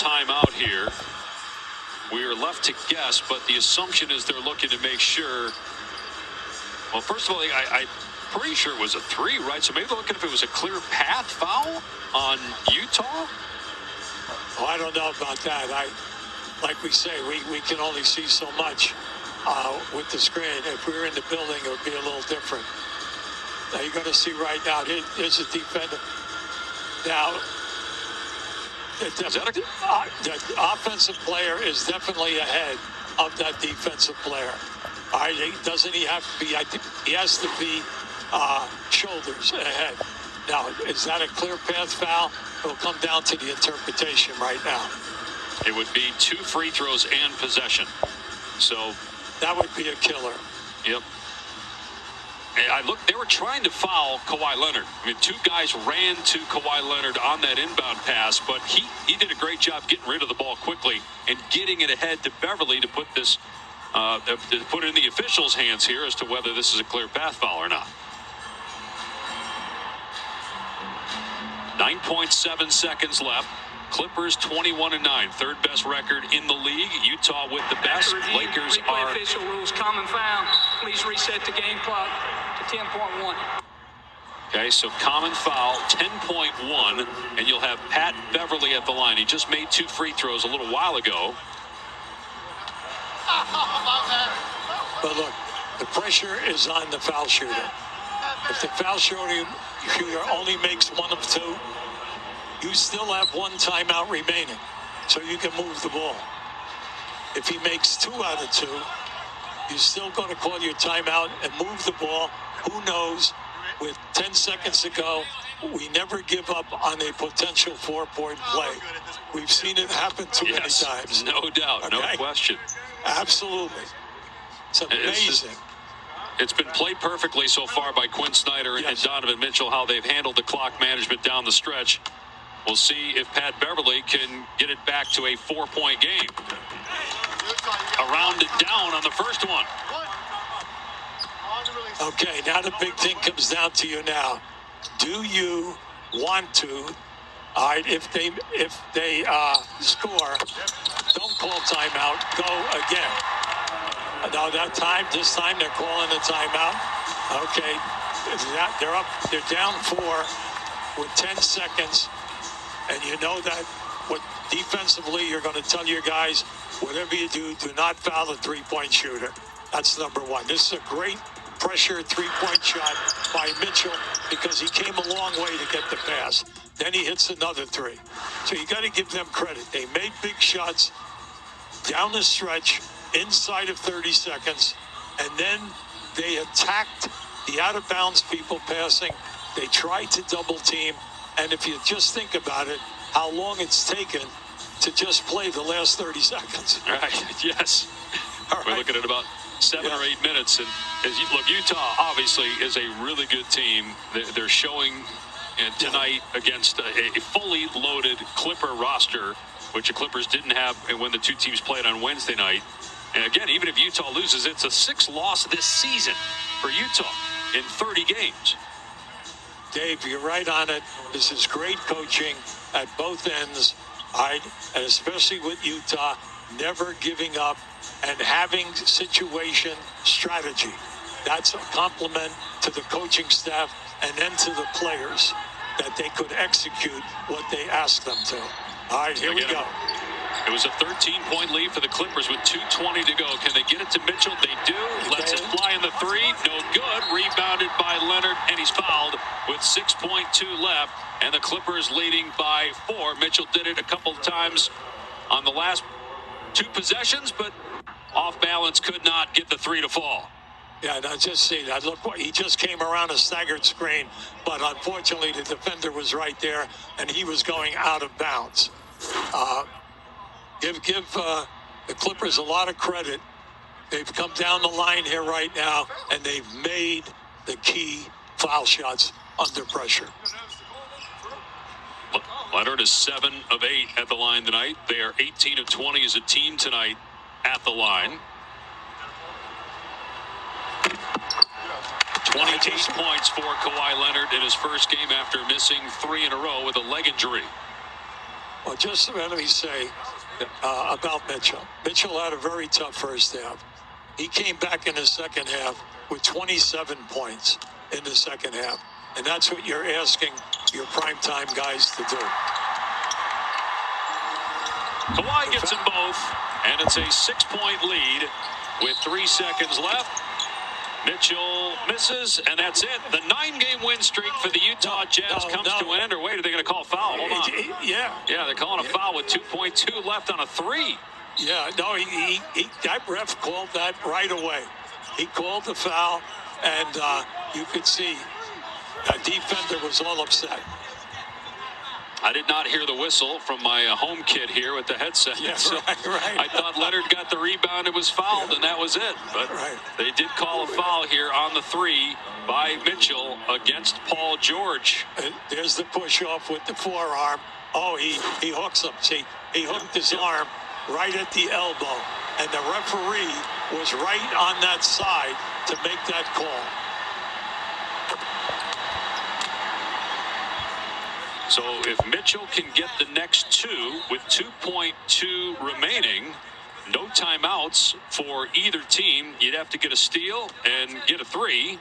timeout here. We are left to guess, but the assumption is they're looking to make sure. Well, first of all, I'm pretty sure it was a 3, right? So maybe they're looking if it was a clear path foul on Utah. Oh, I don't know about that. Like we say, we can only see so much with the screen. If we were in the building, it would be a little different. Now you're going to see right now, here's a defender. Now, the offensive player is definitely ahead of that defensive player. All right, doesn't he have to be? I think he has to be shoulders ahead. Now, is that a clear path foul? It'll come down to the interpretation right now. It would be 2 free throws and possession. So that would be a killer. Yep. And they were trying to foul Kawhi Leonard. I mean, 2 guys ran to Kawhi Leonard on that inbound pass, but he did a great job getting rid of the ball quickly and getting it ahead to Beverly to put this, to put it in the officials' hands here as to whether this is a clear path foul or not. 9.7 seconds left. Clippers 21-9, third best record in the league. Utah with the best. Lakers are. Official rules, common foul. Please reset the game clock to 10.1. Okay, so common foul 10.1, and you'll have Pat Beverly at the line. He just made 2 free throws a little while ago. But look, the pressure is on the foul shooter. If the foul shooter only makes 1 of 2. You still have 1 timeout remaining, so you can move the ball. If he makes 2 out of 2, you're still going to call your timeout and move the ball. Who knows? With 10 seconds to go, we never give up on a potential 4-point play. We've seen it happen too many times. No doubt, okay? No question. Absolutely. It's amazing. It's been played perfectly so far by Quinn Snyder and Donovan Mitchell, how they've handled the clock management down the stretch. We'll see if Pat Beverly can get it back to a 4-point game. Around and down on the first one. Okay, now the big thing comes down to you now. Do you want to, all right, if they score, don't call timeout, go again. Now this time they're calling a timeout. Okay, they're down 4 with 10 seconds. And you know that defensively, you're going to tell your guys, whatever you do not foul a 3-point shooter. That's number 1. This is a great pressure 3-point shot by Mitchell because he came a long way to get the pass. Then he hits another 3. So you got to give them credit. They made big shots down the stretch inside of 30 seconds, and then they attacked the out-of-bounds people passing. They tried to double team. And if you just think about it, how long it's taken to just play the last 30 seconds. Right, yes. We're looking at about 7 or 8 minutes. And look, Utah obviously is a really good team. They're showing tonight against a fully loaded Clipper roster, which the Clippers didn't have when the 2 teams played on Wednesday night. And again, even if Utah loses, it's a 6th loss this season for Utah in 30 games. Dave, you're right on it. This is great coaching at both ends, and especially with Utah, never giving up and having situation strategy. That's a compliment to the coaching staff and then to the players that they could execute what they asked them to. All right, here we go. It was a 13-point lead for the Clippers with 2:20 to go. Can they get it to Mitchell? They do. Lets it fly in the 3. No good. Rebounded by Leonard, and he's fouled with 6.2 left. And the Clippers leading by 4. Mitchell did it a couple of times on the last 2 possessions, but off balance, could not get the 3 to fall. Yeah, now just see that. Look, he just came around a staggered screen, but unfortunately the defender was right there, and he was going out of bounds. Give the Clippers a lot of credit. They've come down the line here right now, and they've made the key foul shots under pressure. Leonard is 7 of 8 at the line tonight. They are 18 of 20 as a team tonight at the line. 28 points for Kawhi Leonard in his first game after missing 3 in a row with a leg injury. Well, just let me say about Mitchell. Mitchell had a very tough first half. He came back in the second half with 27 points in the second half. And that's what you're asking your primetime guys to do. Kawhi gets them both, and it's a 6-point lead with 3 seconds left. Mitchell misses, and that's it. The 9-game win streak for the Utah Jazz comes to an end. Or wait, are they going to call a foul? Hold on. Yeah, they're calling a foul with 2.2 left on a 3. Yeah, no, that ref called that right away. He called the foul, and you could see that defender was all upset. I did not hear the whistle from my home kid here with the headset. Yeah, so right. I thought Leonard got the rebound and was fouled, and that was it. But they did call a foul here on the 3 by Mitchell against Paul George. There's the push-off with the forearm. Oh, he hooks him. See, he hooked his arm right at the elbow, and the referee was right on that side to make that call. So if Mitchell can get the next 2 with 2.2 remaining, no timeouts for either team, you'd have to get a steal and get a 3.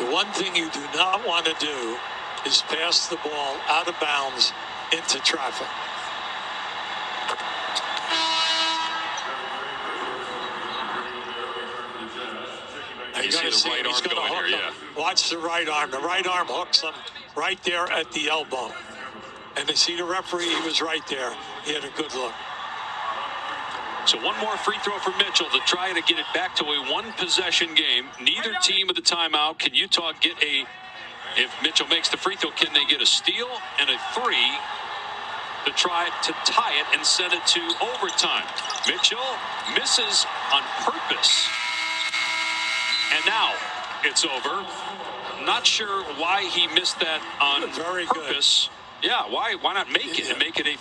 The one thing you do not want to do is pass the ball out of bounds into traffic. You see the right arm going here, yeah. Watch the right arm. The right arm hooks him right there at the elbow. And they see the referee, he was right there. He had a good look. So one more free throw for Mitchell to try to get it back to a 1-possession game. Neither team with the timeout. Can Utah get if Mitchell makes the free throw, can they get a steal and a 3 to try to tie it and send it to overtime? Mitchell misses on purpose. And now it's over. Not sure why he missed that on purpose. Yeah, why not make it and make it a